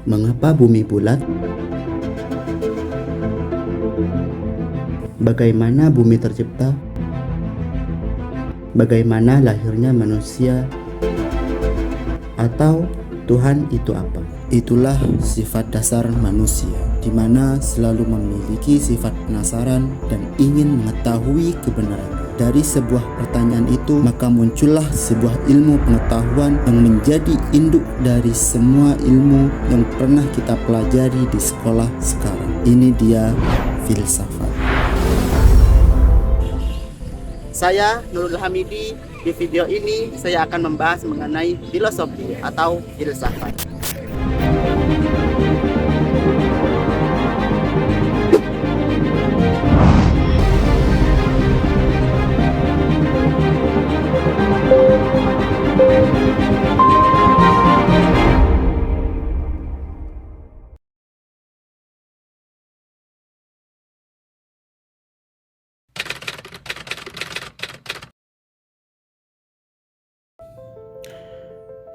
Mengapa bumi bulat? Bagaimana bumi tercipta? Bagaimana lahirnya manusia? Atau Tuhan itu apa? Itulah sifat dasar manusia, di mana selalu memiliki sifat penasaran dan ingin mengetahui kebenaran. Dari sebuah pertanyaan itu, maka muncullah sebuah ilmu pengetahuan yang menjadi induk dari semua ilmu yang pernah kita pelajari di sekolah sekarang. Ini dia filsafat. Saya Nurul Hamidi. Di video ini saya akan membahas mengenai filosofi atau filsafat.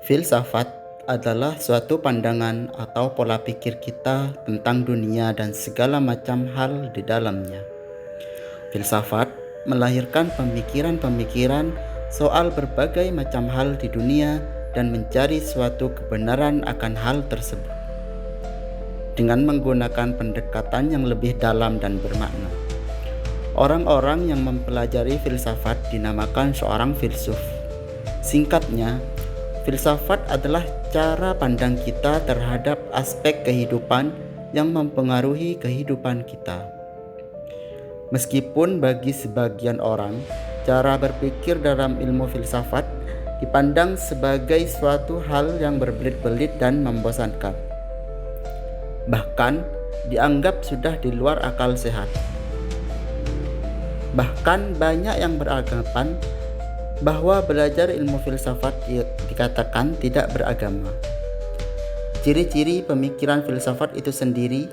Filsafat adalah suatu pandangan atau pola pikir kita tentang dunia dan segala macam hal di dalamnya. Filsafat melahirkan pemikiran-pemikiran soal berbagai macam hal di dunia dan mencari suatu kebenaran akan hal tersebut dengan menggunakan pendekatan yang lebih dalam dan bermakna. Orang-orang yang mempelajari filsafat dinamakan seorang filsuf. Singkatnya, filsafat adalah cara pandang kita terhadap aspek kehidupan yang mempengaruhi kehidupan kita. Meskipun bagi sebagian orang, cara berpikir dalam ilmu filsafat dipandang sebagai suatu hal yang berbelit-belit dan membosankan. Bahkan dianggap sudah di luar akal sehat. Bahkan banyak yang beranggapan bahwa belajar ilmu filsafat dikatakan tidak beragama. Ciri-ciri pemikiran filsafat itu sendiri,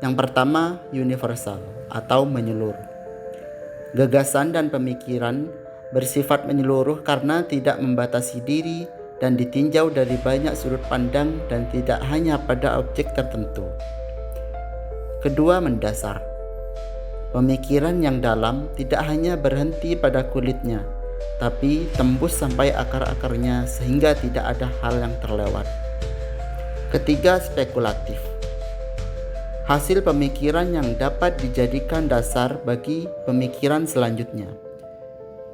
yang pertama universal atau menyeluruh. Gagasan dan pemikiran bersifat menyeluruh karena tidak membatasi diri dan ditinjau dari banyak sudut pandang dan tidak hanya pada objek tertentu. Kedua, mendasar. Pemikiran yang dalam tidak hanya berhenti pada kulitnya, tapi tembus sampai akar-akarnya sehingga tidak ada hal yang terlewat. Ketiga, spekulatif. Hasil pemikiran yang dapat dijadikan dasar bagi pemikiran selanjutnya.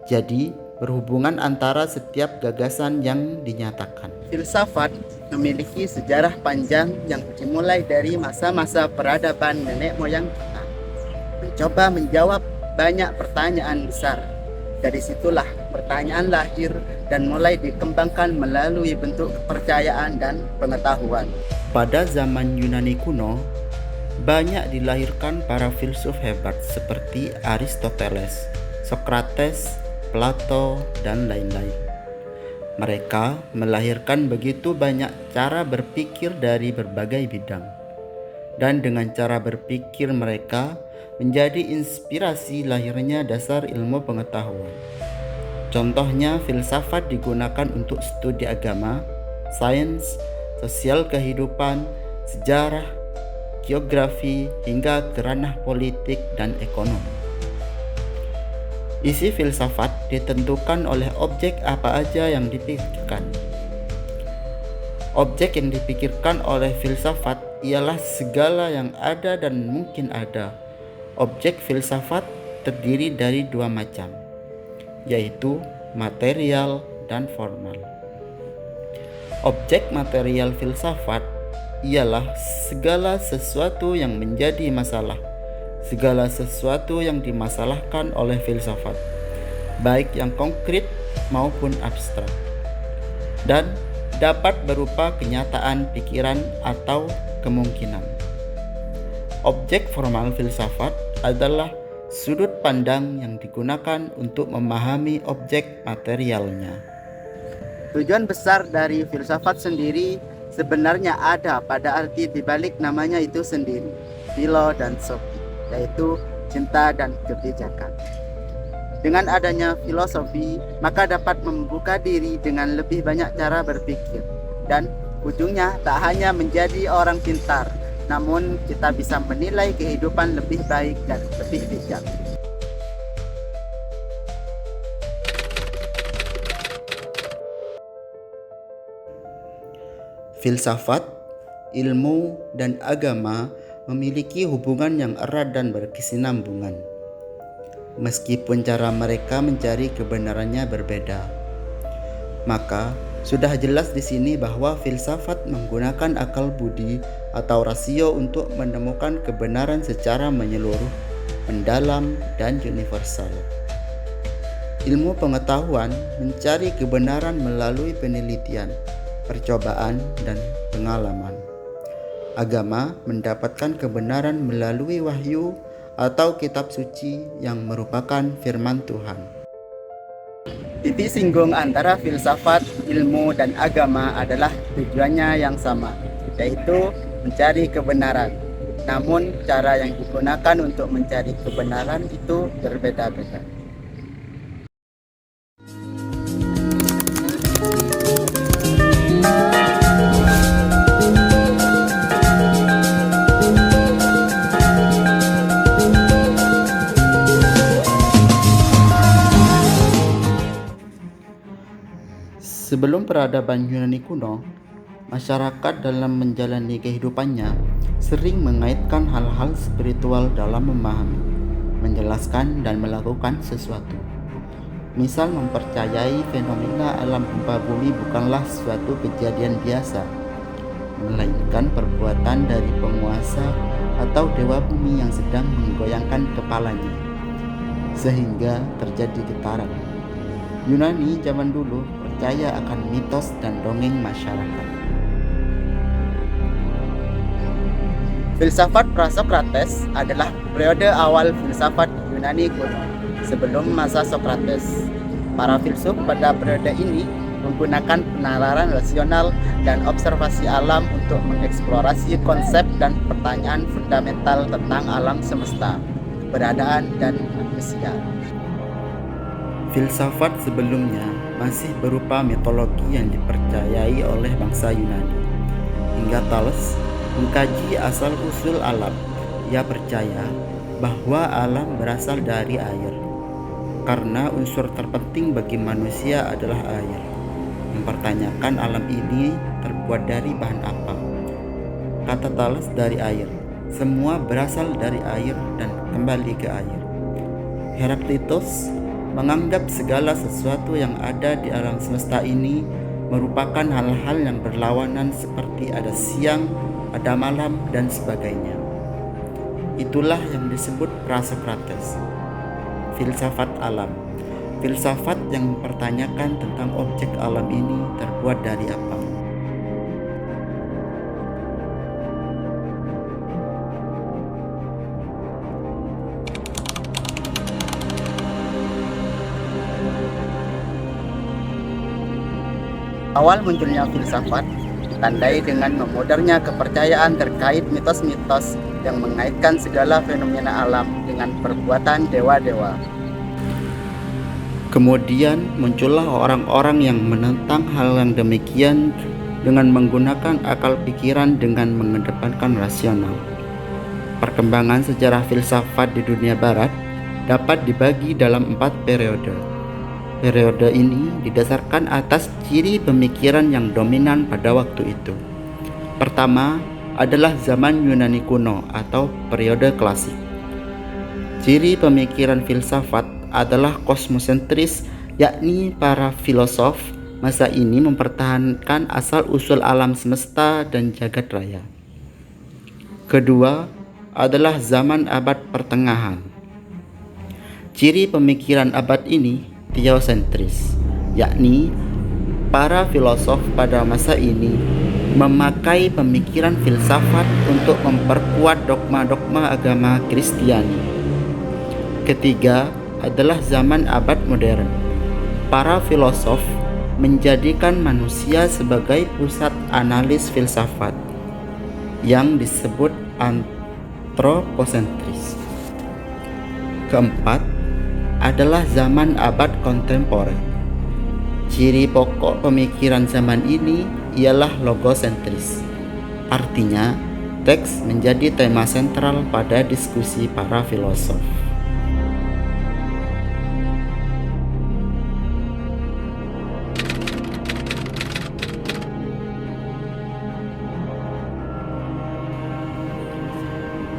Jadi, berhubungan antara setiap gagasan yang dinyatakan. Filsafat memiliki sejarah panjang yang dimulai dari masa-masa peradaban nenek moyang kita. Mencoba menjawab banyak pertanyaan besar. Dari situlah pertanyaan lahir dan mulai dikembangkan melalui bentuk kepercayaan dan pengetahuan. Pada zaman Yunani kuno, banyak dilahirkan para filsuf hebat seperti Aristoteles, Socrates, Plato, dan lain-lain. Mereka melahirkan begitu banyak cara berpikir dari berbagai bidang. Dan dengan cara berpikir mereka menjadi inspirasi lahirnya dasar ilmu pengetahuan. Contohnya, filsafat digunakan untuk studi agama, sains, sosial kehidupan, sejarah, geografi, hingga ke ranah politik dan ekonomi. Isi filsafat ditentukan oleh objek apa aja yang dipikirkan. Objek yang dipikirkan oleh filsafat ialah segala yang ada dan mungkin ada. Objek filsafat terdiri dari dua macam, yaitu material dan formal. Objek material filsafat ialah segala sesuatu yang menjadi masalah, segala sesuatu yang dimasalahkan oleh filsafat, baik yang konkret maupun abstrak, dan dapat berupa kenyataan pikiran atau kemungkinan. Objek formal filsafat adalah sudut pandang yang digunakan untuk memahami objek materialnya. Tujuan besar dari filsafat sendiri sebenarnya ada pada arti dibalik namanya itu sendiri, philo dan sophie, yaitu cinta dan kebijakan. Dengan adanya filosofi, maka dapat membuka diri dengan lebih banyak cara berpikir dan Ujungnya tak hanya menjadi orang pintar, namun kita bisa menilai kehidupan lebih baik dan lebih bijak. Filsafat, ilmu, dan agama memiliki hubungan yang erat dan berkesinambungan. Meskipun cara mereka mencari kebenarannya berbeda, maka sudah jelas di sini bahwa filsafat menggunakan akal budi atau rasio untuk menemukan kebenaran secara menyeluruh, mendalam, dan universal. Ilmu pengetahuan mencari kebenaran melalui penelitian, percobaan, dan pengalaman. Agama mendapatkan kebenaran melalui wahyu atau kitab suci yang merupakan firman Tuhan. Titik singgung antara filsafat, ilmu, dan agama adalah tujuannya yang sama, yaitu mencari kebenaran. Namun, cara yang digunakan untuk mencari kebenaran itu berbeda-beda. Sebelum peradaban Yunani kuno, masyarakat dalam menjalani kehidupannya sering mengaitkan hal-hal spiritual dalam memahami, menjelaskan, dan melakukan sesuatu. Misal mempercayai fenomena alam gempa bumi bukanlah suatu kejadian biasa, melainkan perbuatan dari penguasa atau dewa bumi yang sedang menggoyangkan kepalanya, sehingga terjadi getaran. Yunani zaman dulu percaya akan mitos dan dongeng masyarakat. Filsafat Prasokrates adalah periode awal filsafat Yunani kuno, sebelum masa Sokrates. Para filsuf pada periode ini menggunakan penalaran rasional dan observasi alam untuk mengeksplorasi konsep dan pertanyaan fundamental tentang alam semesta, keberadaan, dan manusia. Filsafat sebelumnya masih berupa mitologi yang dipercayai oleh bangsa Yunani. Hingga Thales mengkaji asal-usul alam. Ia percaya bahwa alam berasal dari air, karena unsur terpenting bagi manusia adalah air. Mempertanyakan alam ini terbuat dari bahan apa. Kata Thales, dari air. Semua berasal dari air dan kembali ke air. Heraklitus menganggap segala sesuatu yang ada di alam semesta ini merupakan hal-hal yang berlawanan seperti ada siang, ada malam, dan sebagainya. Itulah yang disebut Prasokrates, filsafat alam. Filsafat yang mempertanyakan tentang objek alam ini terbuat dari apa. Awal munculnya filsafat ditandai dengan memudarnya kepercayaan terkait mitos-mitos yang mengaitkan segala fenomena alam dengan perbuatan dewa-dewa. Kemudian muncullah orang-orang yang menentang hal yang demikian dengan menggunakan akal pikiran dengan mengedepankan rasional. Perkembangan sejarah filsafat di dunia barat dapat dibagi dalam 4 periode. Periode ini didasarkan atas ciri pemikiran yang dominan pada waktu itu. Pertama adalah zaman Yunani kuno atau periode klasik. Ciri pemikiran filsafat adalah kosmosentris, yakni para filosof masa ini mempertahankan asal-usul alam semesta dan jagat raya. Kedua adalah zaman abad pertengahan. Ciri pemikiran abad ini teosentris, yakni para filosof pada masa ini memakai pemikiran filsafat untuk memperkuat dogma-dogma agama Kristiani. Ketiga adalah zaman abad modern. Para filosof menjadikan manusia sebagai pusat analis filsafat yang disebut antroposentris. Keempat adalah zaman abad kontemporer. Ciri pokok pemikiran zaman ini ialah logosentris. Artinya, teks menjadi tema sentral pada diskusi para filosof.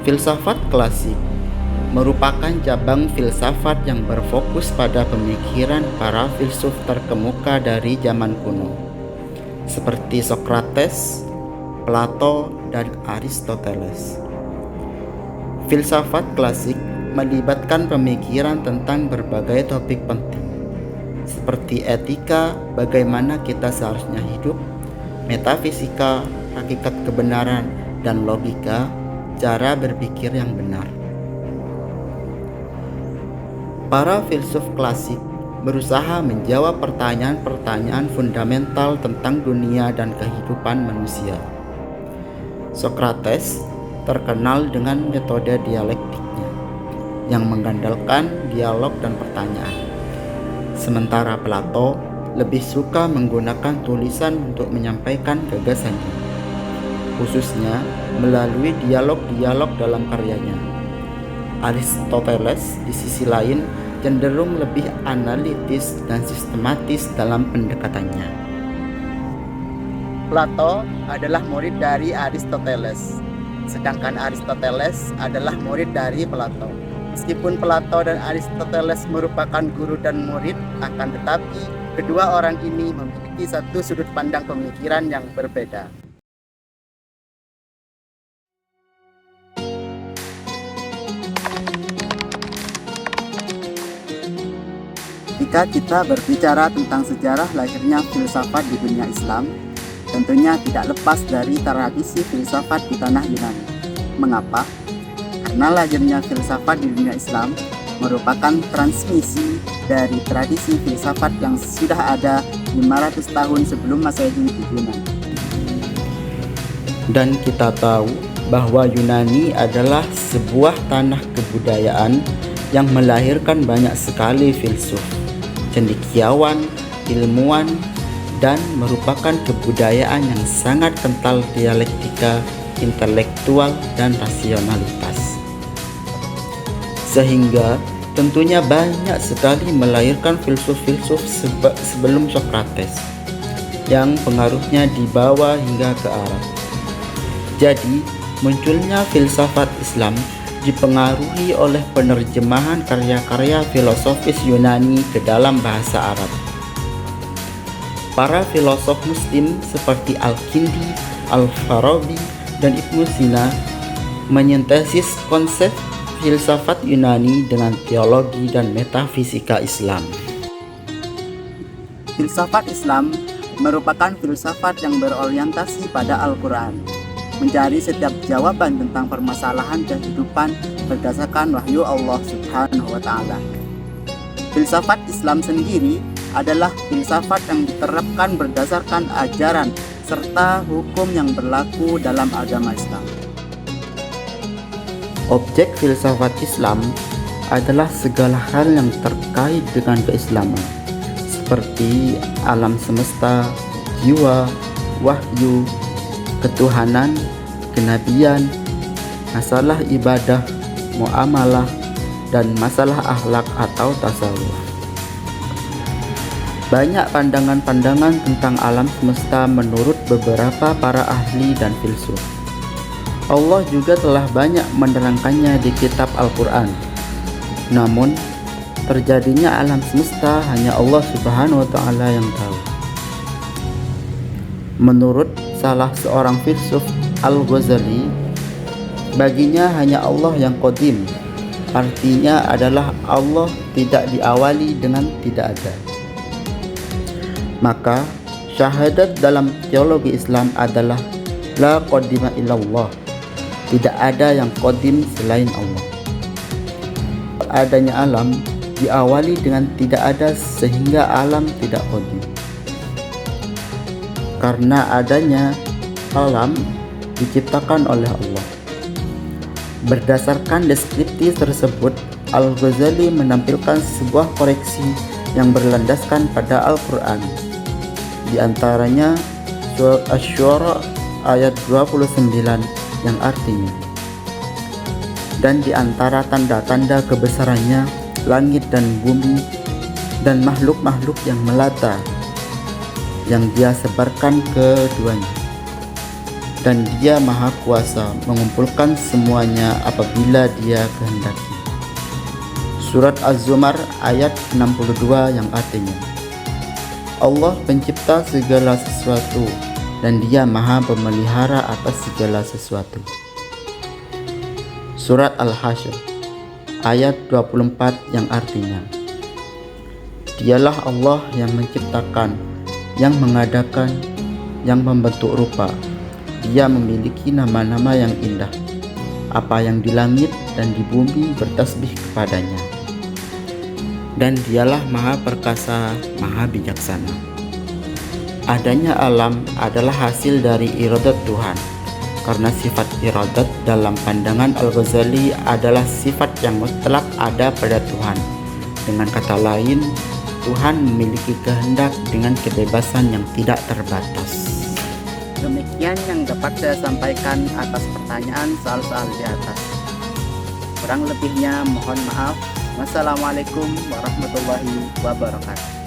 Filsafat klasik merupakan cabang filsafat yang berfokus pada pemikiran para filsuf terkemuka dari zaman kuno, seperti Sokrates, Plato, dan Aristoteles. Filsafat klasik melibatkan pemikiran tentang berbagai topik penting, seperti etika, bagaimana kita seharusnya hidup, metafisika, hakikat kebenaran, dan logika, cara berpikir yang benar. Para filsuf klasik berusaha menjawab pertanyaan-pertanyaan fundamental tentang dunia dan kehidupan manusia. Sokrates terkenal dengan metode dialektiknya yang mengandalkan dialog dan pertanyaan. Sementara Plato lebih suka menggunakan tulisan untuk menyampaikan gagasannya, khususnya melalui dialog-dialog dalam karyanya. Aristoteles di sisi lain cenderung lebih analitis dan sistematis dalam pendekatannya. Plato adalah murid dari Aristoteles, sedangkan Aristoteles adalah murid dari Plato. Meskipun Plato dan Aristoteles merupakan guru dan murid, akan tetapi kedua orang ini memiliki satu sudut pandang pemikiran yang berbeda. Jika kita berbicara tentang sejarah lahirnya filsafat di dunia Islam, tentunya tidak lepas dari tradisi filsafat di tanah Yunani. Mengapa? Karena lahirnya filsafat di dunia Islam merupakan transmisi dari tradisi filsafat yang sudah ada 500 tahun sebelum Masehi di Yunani. Dan kita tahu bahwa Yunani adalah sebuah tanah kebudayaan yang melahirkan banyak sekali filsuf, cendekiawan, ilmuwan, dan merupakan kebudayaan yang sangat kental dialektika, intelektual, dan rasionalitas. Sehingga tentunya banyak sekali melahirkan filsuf-filsuf sebelum Sokrates yang pengaruhnya dibawa hingga ke Arab. Jadi, munculnya filsafat Islam dipengaruhi oleh penerjemahan karya-karya filosofis Yunani ke dalam bahasa Arab. Para filosof Muslim seperti Al-Kindi, Al-Farabi, dan Ibnu Sina mensintesis konsep filsafat Yunani dengan teologi dan metafisika Islam. Filsafat Islam merupakan filsafat yang berorientasi pada Al-Quran, mencari setiap jawaban tentang permasalahan kehidupan berdasarkan wahyu Allah Subhanahu wa Ta'ala. Filsafat Islam sendiri adalah filsafat yang diterapkan berdasarkan ajaran serta hukum yang berlaku dalam agama Islam. Objek filsafat Islam adalah segala hal yang terkait dengan keislaman, seperti alam semesta, jiwa, wahyu, ketuhanan, kenabian, masalah ibadah, muamalah, dan masalah akhlak atau tasawuf. Banyak pandangan-pandangan tentang alam semesta menurut beberapa para ahli dan filsuf. Allah juga telah banyak menerangkannya di kitab Al-Quran. Namun, terjadinya alam semesta hanya Allah Subhanahu wa Ta'ala yang tahu. Menurut salah seorang filsuf Al-Ghazali, baginya hanya Allah yang qadim, artinya adalah Allah tidak diawali dengan tidak ada. Maka syahadat dalam teologi Islam adalah la qadima illallah, tidak ada yang qadim selain Allah. Adanya alam diawali dengan tidak ada sehingga alam tidak qadim. Karena adanya alam diciptakan oleh Allah. Berdasarkan deskripsi tersebut, Al-Ghazali menampilkan sebuah koreksi yang berlandaskan pada Al-Quran. Di antaranya surat Asy-Syu'ara ayat 29 yang artinya, dan di antara tanda-tanda kebesarannya langit dan bumi dan makhluk-makhluk yang melata yang Dia sebarkan keduanya, dan Dia Maha Kuasa mengumpulkan semuanya apabila Dia kehendaki. Surat Az-Zumar ayat 62 yang artinya, Allah pencipta segala sesuatu dan Dia Maha pemelihara atas segala sesuatu. Surat Al-Hasyr ayat 24 yang artinya, Dialah Allah yang menciptakan, yang mengadakan, yang membentuk rupa. Dia memiliki nama-nama yang indah. Apa yang di langit dan di bumi bertasbih kepadanya. Dan Dialah Maha Perkasa, Maha Bijaksana. Adanya alam adalah hasil dari iradat Tuhan. Karena sifat iradat dalam pandangan Al-Ghazali adalah sifat yang mutlak ada pada Tuhan. Dengan kata lain, Tuhan memiliki kehendak dengan kebebasan yang tidak terbatas. Demikian yang dapat saya sampaikan atas pertanyaan soal-soal di atas. Kurang lebihnya mohon maaf. Wassalamualaikum warahmatullahi wabarakatuh.